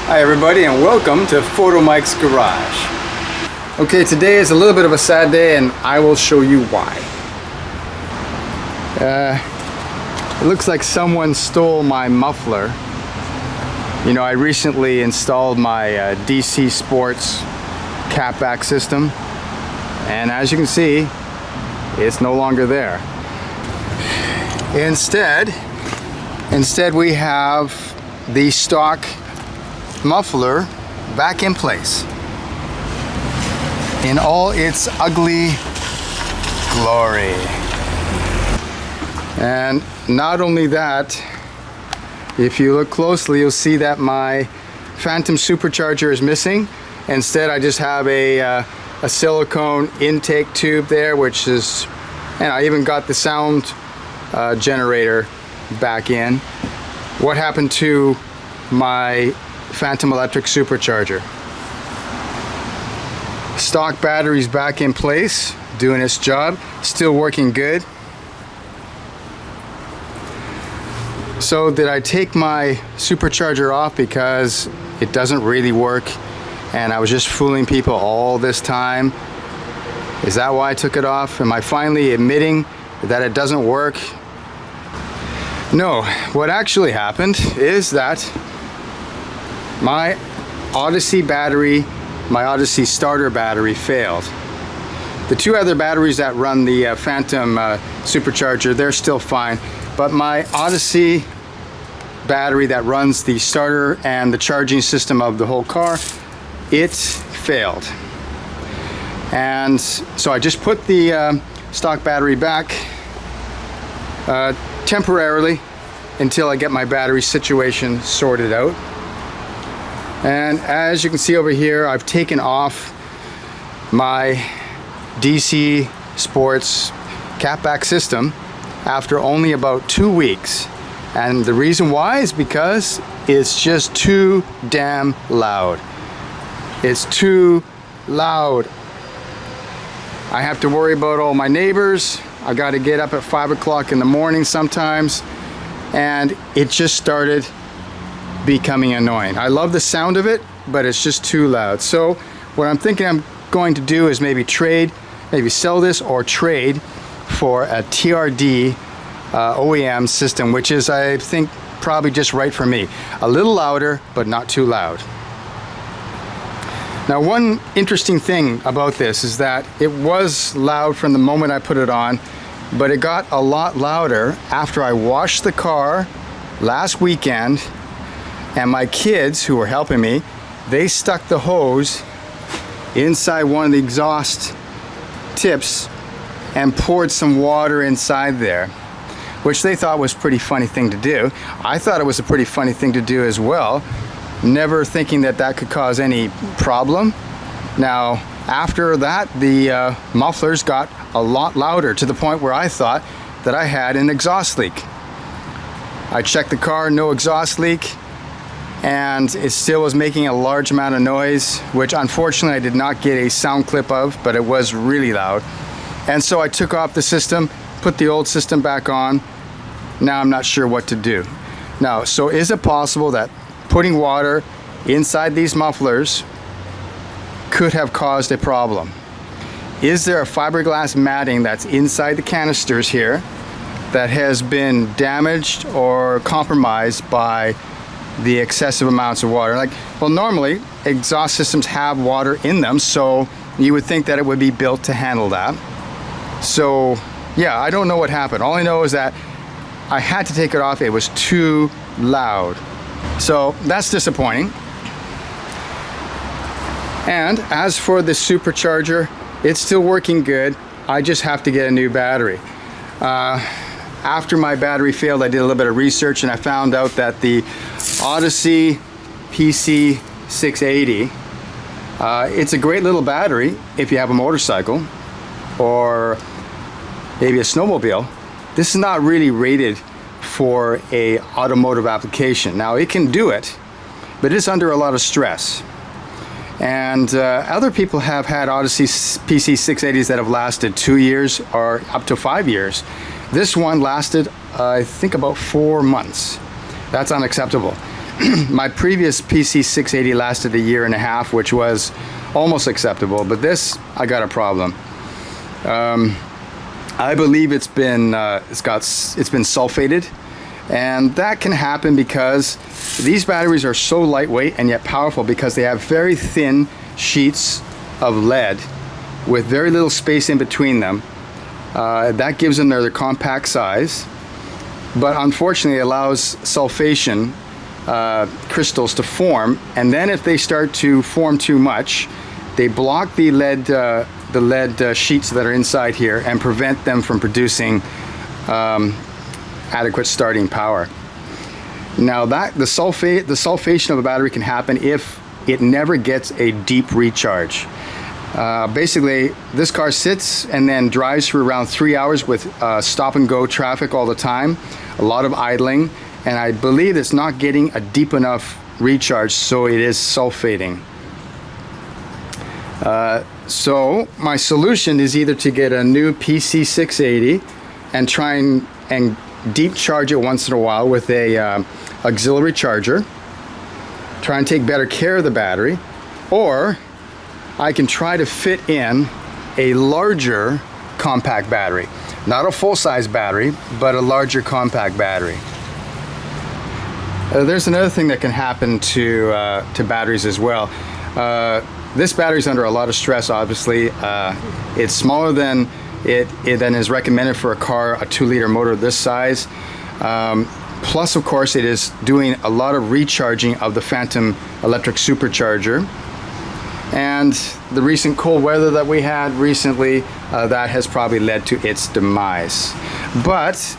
Hi everybody and welcome to Photomikes Garage. Okay, today is a little bit of a sad day and I will show you why. It looks like someone stole my muffler. You know, I recently installed my DC Sports catback system, and as you can see, it's no longer there. Instead we have the stock muffler back in place in all its ugly glory. And not only that, if you look closely, you'll see that my phantom supercharger is missing. Instead, I just have a silicone intake tube there, which is, and I even got the sound generator back in. What happened to my phantom electric supercharger? Stock batteries back in place, doing its job, still working good. So did I take my supercharger off because it doesn't really work and I was just fooling people all this time? Is that why I took it off? Am I finally admitting that it doesn't work? No, what actually happened is that my Odyssey battery, my Odyssey starter battery failed. The two other batteries that run the phantom supercharger, they're still fine. But my Odyssey battery that runs the starter and the charging system of the whole car, it failed. And so I just put the stock battery back temporarily until I get my battery situation sorted out. And as you can see over here, I've taken off my DC Sports catback system after only about 2 weeks. And the reason why is because it's just too damn loud. It's too loud. I have to worry about all my neighbors. I got to get up at 5 o'clock in the morning sometimes, and it just started becoming annoying. I love the sound of it, but it's just too loud. So what I'm thinking I'm going to do is maybe sell this or trade for a TRD OEM system, which is, I think, probably just right for me. A little louder, but not too loud. Now, one interesting thing about this is that it was loud from the moment I put it on, but it got a lot louder after I washed the car last weekend, and my kids, who were helping me, they stuck the hose inside one of the exhaust tips and poured some water inside there, which they thought was a pretty funny thing to do. I thought it was a pretty funny thing to do as well, never thinking that that could cause any problem. Now, after that, the mufflers got a lot louder, to the point where I thought that I had an exhaust leak. I checked the car, no exhaust leak, and it still was making a large amount of noise, which unfortunately I did not get a sound clip of, but it was really loud. And so I took off the system, put the old system back on. Now I'm not sure what to do. Now, so is it possible that putting water inside these mufflers could have caused a problem? Is there a fiberglass matting that's inside the canisters here that has been damaged or compromised by the excessive amounts of water? Like, well, normally exhaust systems have water in them, so you would think that it would be built to handle that. So yeah, I don't know what happened. All I know is that I had to take it off. It was too loud. So that's disappointing. And as for the supercharger, it's still working good. I just have to get a new battery. After my battery failed, I did a little bit of research and I found out that the Odyssey PC680, it's a great little battery if you have a motorcycle or maybe a snowmobile. This is not really rated for a automotive application. Now, it can do it, but it's under a lot of stress. And other people have had Odyssey PC680s that have lasted 2 years or up to 5 years. This one lasted, I think, about 4 months. That's unacceptable. My previous PC680 lasted a year and a half, which was almost acceptable, but this, I got a problem. I believe it's been sulfated, and that can happen because these batteries are so lightweight and yet powerful because they have very thin sheets of lead with very little space in between them. That gives them their compact size, but unfortunately allows sulfation crystals to form, and then if they start to form too much, they block the lead sheets that are inside here and prevent them from producing adequate starting power. Now the sulfation of a battery can happen if it never gets a deep recharge. Basically, this car sits and then drives for around 3 hours with stop and go traffic all the time, a lot of idling, and I believe it's not getting a deep enough recharge, so it is sulfating. So my solution is either to get a new PC680 and try and deep charge it once in a while with a auxiliary charger, try and take better care of the battery, or I can try to fit in a larger compact battery. Not a full-size battery, but a larger compact battery. There's another thing that can happen to batteries as well. This battery is under a lot of stress, obviously. It's smaller than than is recommended for a car, a 2-liter motor this size. Plus, of course, it is doing a lot of recharging of the phantom electric supercharger. And the recent cold weather that we had recently, that has probably led to its demise. But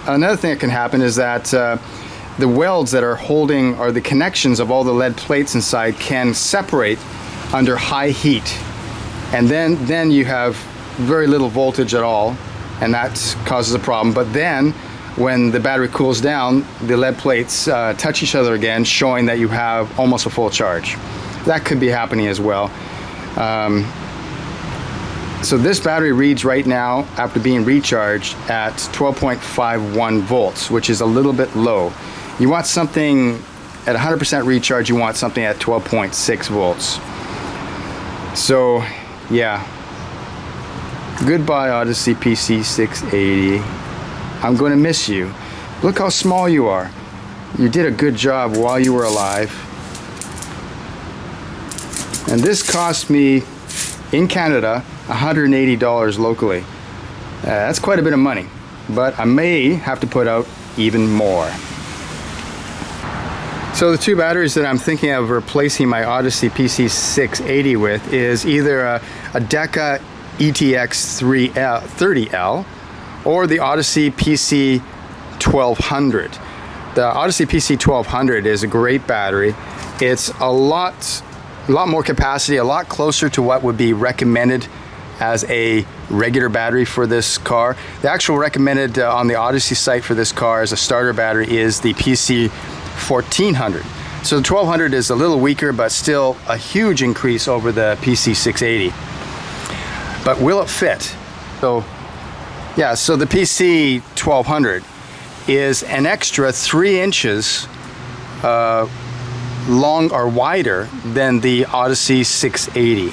another thing that can happen is that the welds that are holding, or the connections of all the lead plates inside, can separate under high heat. And then you have very little voltage at all, and that causes a problem. But then when the battery cools down, the lead plates touch each other again, showing that you have almost a full charge. That could be happening as well. So this battery reads right now, after being recharged, at 12.51 volts, which is a little bit low. You want something at 100% recharge, you want something at 12.6 volts. So yeah, goodbye Odyssey PC680. I'm going to miss you. Look how small you are. You did a good job while you were alive. And this cost me, in Canada, $180 locally. That's quite a bit of money, but I may have to put out even more. So the two batteries that I'm thinking of replacing my Odyssey PC680 with is either a Deka ETX 30L or the Odyssey PC1200. The Odyssey PC1200 is a great battery. It's a lot more capacity, a lot closer to what would be recommended as a regular battery for this car. The actual recommended on the Odyssey site for this car as a starter battery is the PC1400. So the 1200 is a little weaker, but still a huge increase over the PC680. But will it fit? So yeah, so the PC1200 is an extra 3 inches long or wider than the Odyssey 680.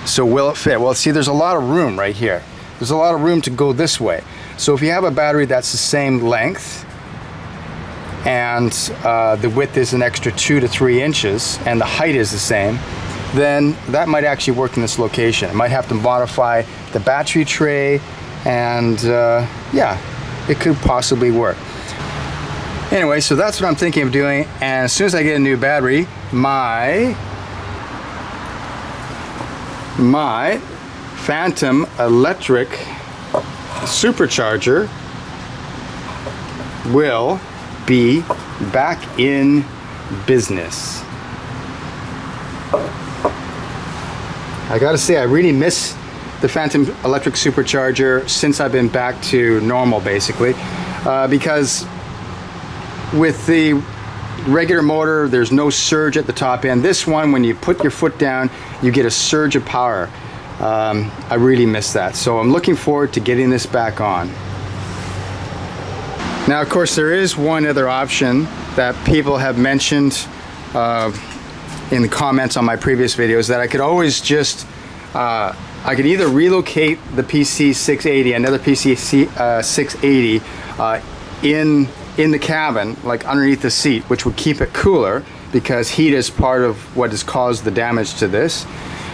So will it fit? Well, see, there's a lot of room right here. There's a lot of room to go this way. So if you have a battery that's the same length and the width is an extra 2 to 3 inches and the height is the same, then that might actually work in this location. It might have to modify the battery tray, and yeah, it could possibly work. Anyway, so that's what I'm thinking of doing, and as soon as I get a new battery, my phantom electric supercharger will be back in business. I gotta say, I really miss the phantom electric supercharger since I've been back to normal, basically, because with the regular motor, there's no surge at the top end. This one, when you put your foot down, you get a surge of power. I really miss that. So I'm looking forward to getting this back on. Now, of course, there is one other option that people have mentioned in the comments on my previous videos, that I could always just, I could either relocate the PC680, another PC680 in the cabin, like underneath the seat, which would keep it cooler because heat is part of what has caused the damage to this.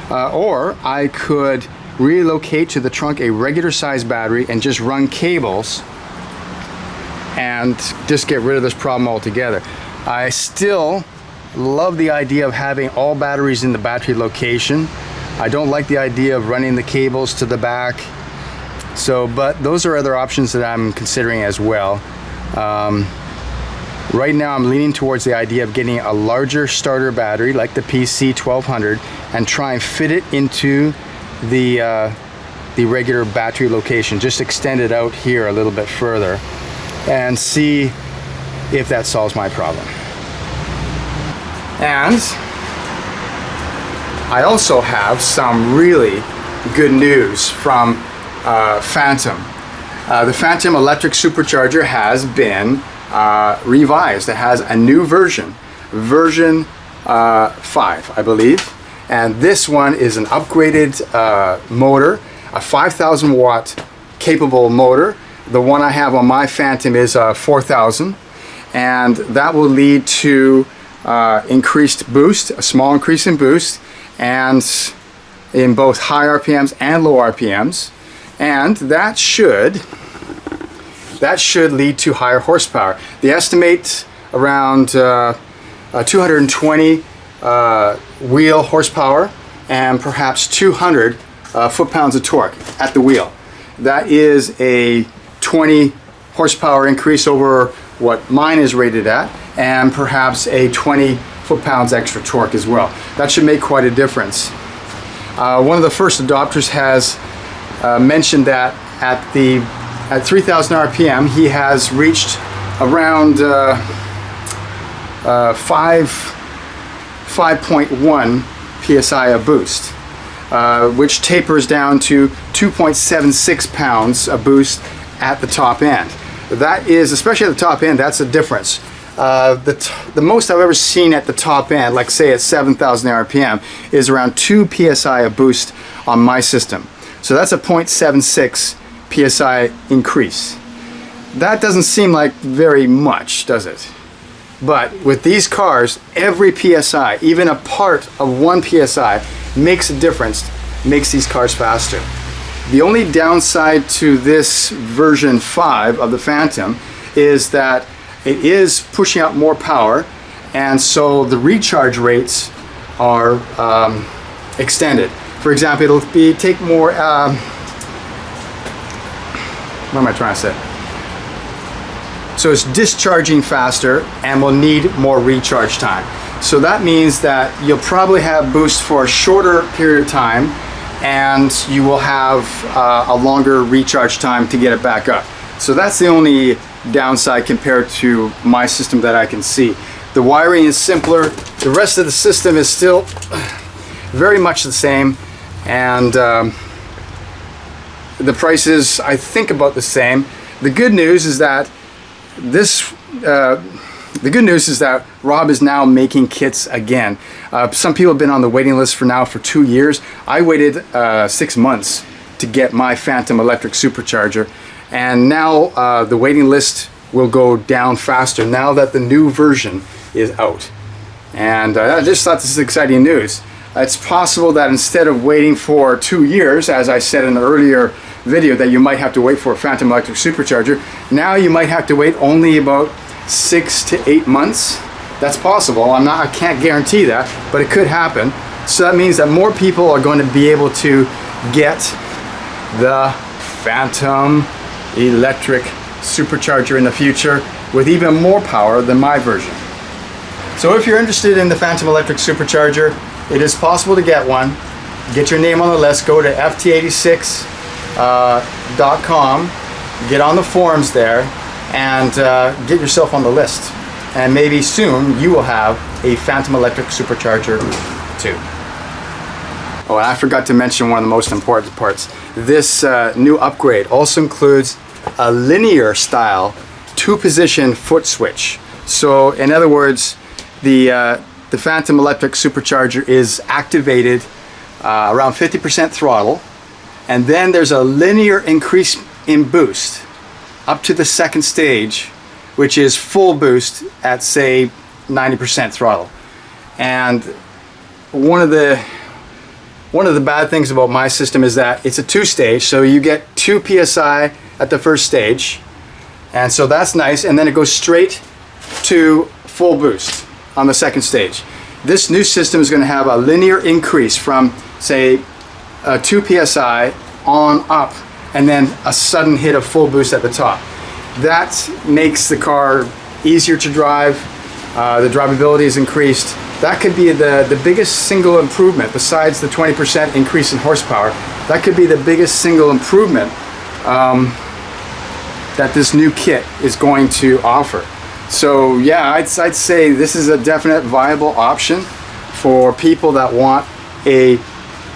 Or I could relocate to the trunk a regular size battery and just run cables and just get rid of this problem altogether. I still love the idea of having all batteries in the battery location. I don't like the idea of running the cables to the back. So, but those are other options that I'm considering as well. Right now I'm leaning towards the idea of getting a larger starter battery like the PC1200 and try and fit it into the regular battery location. Just extend it out here a little bit further and see if that solves my problem. And I also have some really good news from Phantom. The Phantom electric supercharger has been revised. It has a new version, version 5, I believe. And this one is an upgraded motor, a 5,000 watt capable motor. The one I have on my Phantom is 4,000, and that will lead to increased boost, a small increase in boost, and in both high RPMs and low RPMs, and that should lead to higher horsepower. They estimate around 220 wheel horsepower and perhaps 200 foot-pounds of torque at the wheel. That is a 20 horsepower increase over what mine is rated at, and perhaps a 20 foot-pounds extra torque as well. That should make quite a difference. One of the first adopters has mentioned that at 3,000 RPM he has reached around 5.1 psi of boost, which tapers down to 2.76 pounds of boost at the top end. That is, especially at the top end, that's a difference. The most I've ever seen at the top end, like say at 7,000 RPM, is around 2 psi of boost on my system. So that's a 0.76 psi increase. That doesn't seem like very much, does it? But with these cars, every psi, even a part of 1 psi, makes a difference, makes these cars faster. The only downside to this version 5 of the Phantom is that it is pushing out more power, and so the recharge rates are extended. For example, it'll take more, what am I trying to say? So it's discharging faster and will need more recharge time. So that means that you'll probably have boost for a shorter period of time, and you will have a longer recharge time to get it back up. So that's the only downside compared to my system that I can see. The wiring is simpler. The rest of the system is still very much the same, and the price is, I think, about the same. The good news is that Rob is now making kits again. Some people have been on the waiting list for 2 years. I waited 6 months to get my Phantom electric supercharger, and now the waiting list will go down faster now that the new version is out. And I just thought this is exciting news. It's possible that instead of waiting for 2 years, as I said in an earlier video, that you might have to wait for a Phantom electric supercharger, now you might have to wait only about 6 to 8 months. That's possible. I can't guarantee that, but it could happen. So that means that more people are going to be able to get the Phantom electric supercharger in the future with even more power than my version. So if you're interested in the Phantom electric supercharger, it is possible to get one. Get your name on the list. Go to ft86.com, get on the forums there, and get yourself on the list. And maybe soon you will have a Phantom electric supercharger too. Oh, and I forgot to mention one of the most important parts. This new upgrade also includes a linear style 2-position foot switch. So in other words, the Phantom electric supercharger is activated around 50% throttle, and then there's a linear increase in boost up to the second stage, which is full boost at say 90% throttle. And one of the bad things about my system is that it's a 2-stage, so you get 2 psi at the first stage, and so that's nice, and then it goes straight to full boost on the second stage. This new system is going to have a linear increase from say 2 psi on up, and then a sudden hit of full boost at the top. That makes the car easier to drive. The drivability is increased. That could be the biggest single improvement, besides the 20% increase in horsepower. That could be the biggest single improvement that this new kit is going to offer. So yeah, I'd say this is a definite viable option for people that want a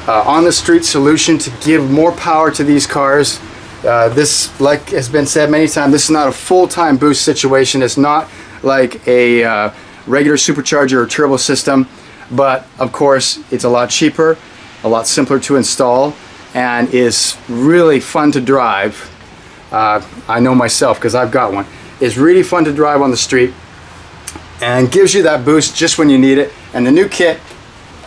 on-the-street solution to give more power to these cars. This, like has been said many times, this is not a full-time boost situation. It's not like a regular supercharger or turbo system, but of course it's a lot cheaper, a lot simpler to install, and is really fun to drive. I know myself because I've got one. It's really fun to drive on the street and gives you that boost just when you need it, and the new kit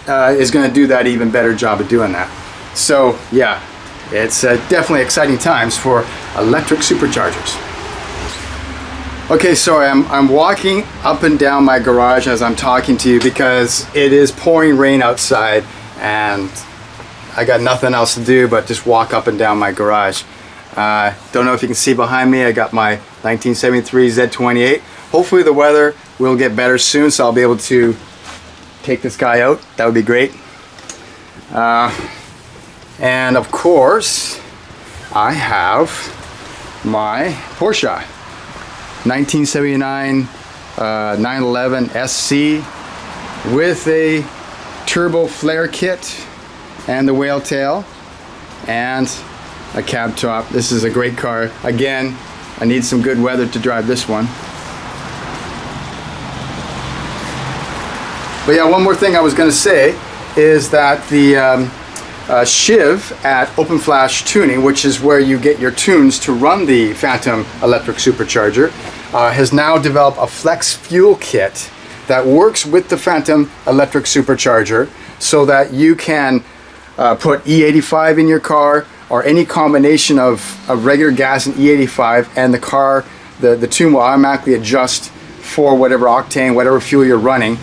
is going to do that even better job of doing that. So yeah, it's definitely exciting times for electric superchargers. Okay, so I'm walking up and down my garage as I'm talking to you because it is pouring rain outside and I got nothing else to do but just walk up and down my garage. Don't know if you can see behind me, I got my 1973 Z28. Hopefully the weather will get better soon, so I'll be able to take this guy out. That would be great. And of course, I have my Porsche 1979 911 SC with a turbo flare kit and the whale tail and a cab top. This is a great car. Again, I need some good weather to drive this one. But yeah, one more thing I was going to say is that the Shiv at Open Flash Tuning, which is where you get your tunes to run the Phantom electric supercharger, has now developed a flex fuel kit that works with the Phantom electric supercharger so that you can put E85 in your car or any combination of regular gas and E85, and the car, the tune will automatically adjust for whatever octane, whatever fuel you're running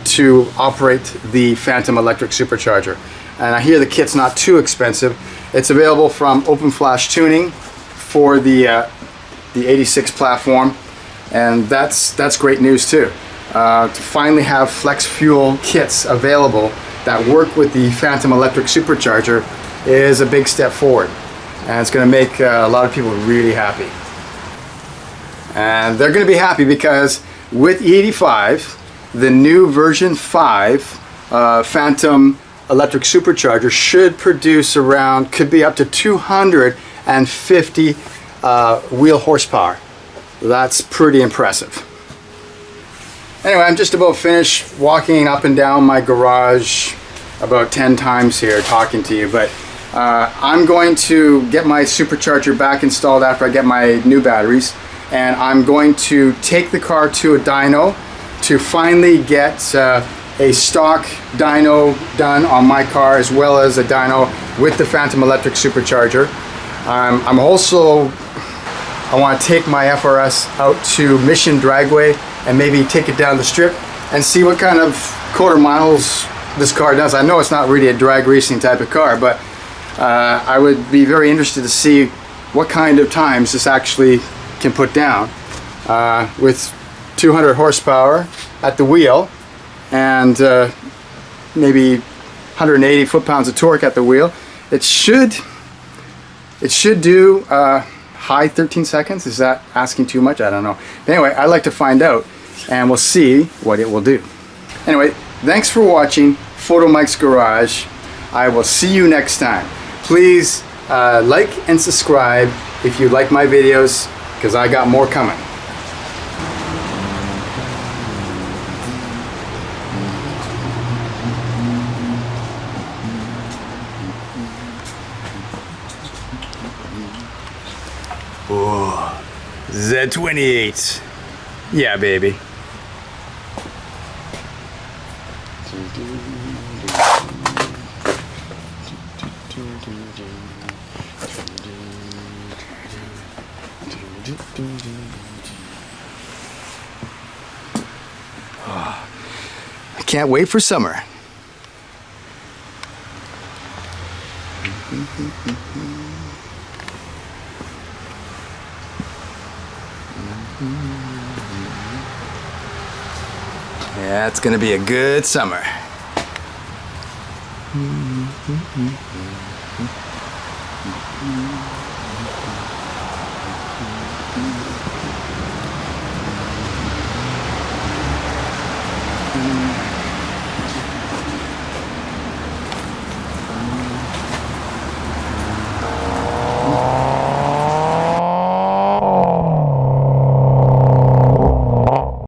to operate the Phantom electric supercharger. And I hear the kit's not too expensive. It's available from Open Flash Tuning for the 86 platform, and that's great news too. To finally have flex fuel kits available that work with the Phantom electric supercharger is a big step forward, and it's going to make a lot of people really happy. And they're going to be happy because with E85, the new version 5 Phantom electric supercharger should produce around, could be up to 250 wheel horsepower. That's pretty impressive. Anyway, I'm just about finished walking up and down my garage about 10 times here talking to you, but I'm going to get my supercharger back installed after I get my new batteries, and I'm going to take the car to a dyno to finally get a stock dyno done on my car, as well as a dyno with the Phantom electric supercharger. I'm also, I want to take my FRS out to Mission Dragway and maybe take it down the strip and see what kind of quarter miles this car does. I know it's not really a drag racing type of car, but I would be very interested to see what kind of times this actually can put down with 200 horsepower at the wheel and maybe 180 foot-pounds of torque at the wheel. It should do high 13 seconds. Is that asking too much? I don't know. But anyway, I'd like to find out, and we'll see what it will do. Anyway, thanks for watching Photomikes Garage. I will see you next time. Please like and subscribe if you like my videos, because I got more coming. Whoa, Z28. Yeah, baby. I can't wait for summer. Yeah, it's gonna be a good summer.